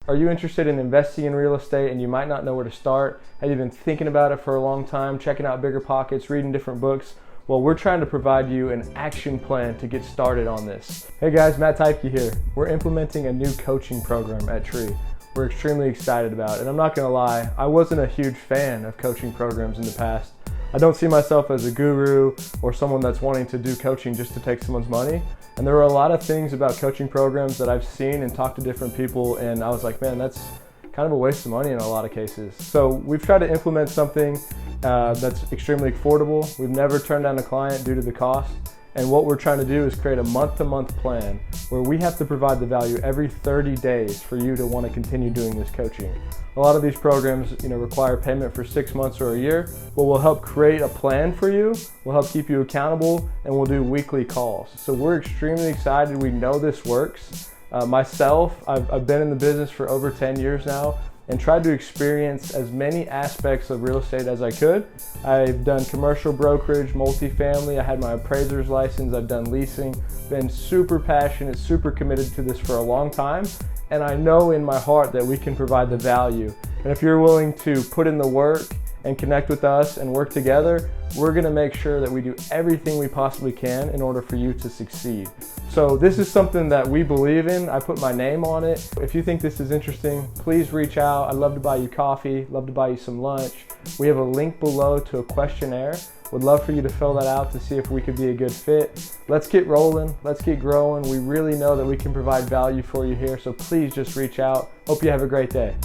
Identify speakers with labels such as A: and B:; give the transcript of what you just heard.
A: Are you interested in investing in real estate and you might not know where to start? Have you been thinking about it for a long time, checking out Bigger Pockets, reading different books? Well, we're trying to provide you an action plan to get started on this. Hey guys, Matt Teifke here. We're implementing a new coaching program at Tree. We're extremely excited about it. And I'm not gonna lie, I wasn't a huge fan of coaching programs in the past. I don't see myself as a guru or someone that's wanting to do coaching just to take someone's money. And there are a lot of things about coaching programs that I've seen and talked to different people, and I was like, man, that's kind of a waste of money in a lot of cases. So we've tried to implement something that's extremely affordable. We've never turned down a client due to the cost. And what we're trying to do is create a month-to-month plan where we have to provide the value every 30 days for you to want to continue doing this coaching. A lot of these programs, require payment for 6 months or a year, but we'll help create a plan for you, we'll help keep you accountable, and we'll do weekly calls. So we're extremely excited. We know this works. Myself, I've been in the business for over 10 years now and tried to experience as many aspects of real estate as I could. I've done commercial brokerage, multifamily, I had my appraiser's license, I've done leasing, been super passionate, super committed to this for a long time, and I know in my heart that we can provide the value. And if you're willing to put in the work and connect with us and work together, we're gonna make sure that we do everything we possibly can in order for you to succeed. So this is something that we believe in. I put my name on it. If you think this is interesting, please reach out. I'd love to buy you coffee, love to buy you some lunch. We have a link below to a questionnaire. Would love for you to fill that out to see if we could be a good fit. Let's get rolling, let's get growing. We really know that we can provide value for you here, so please just reach out. Hope you have a great day.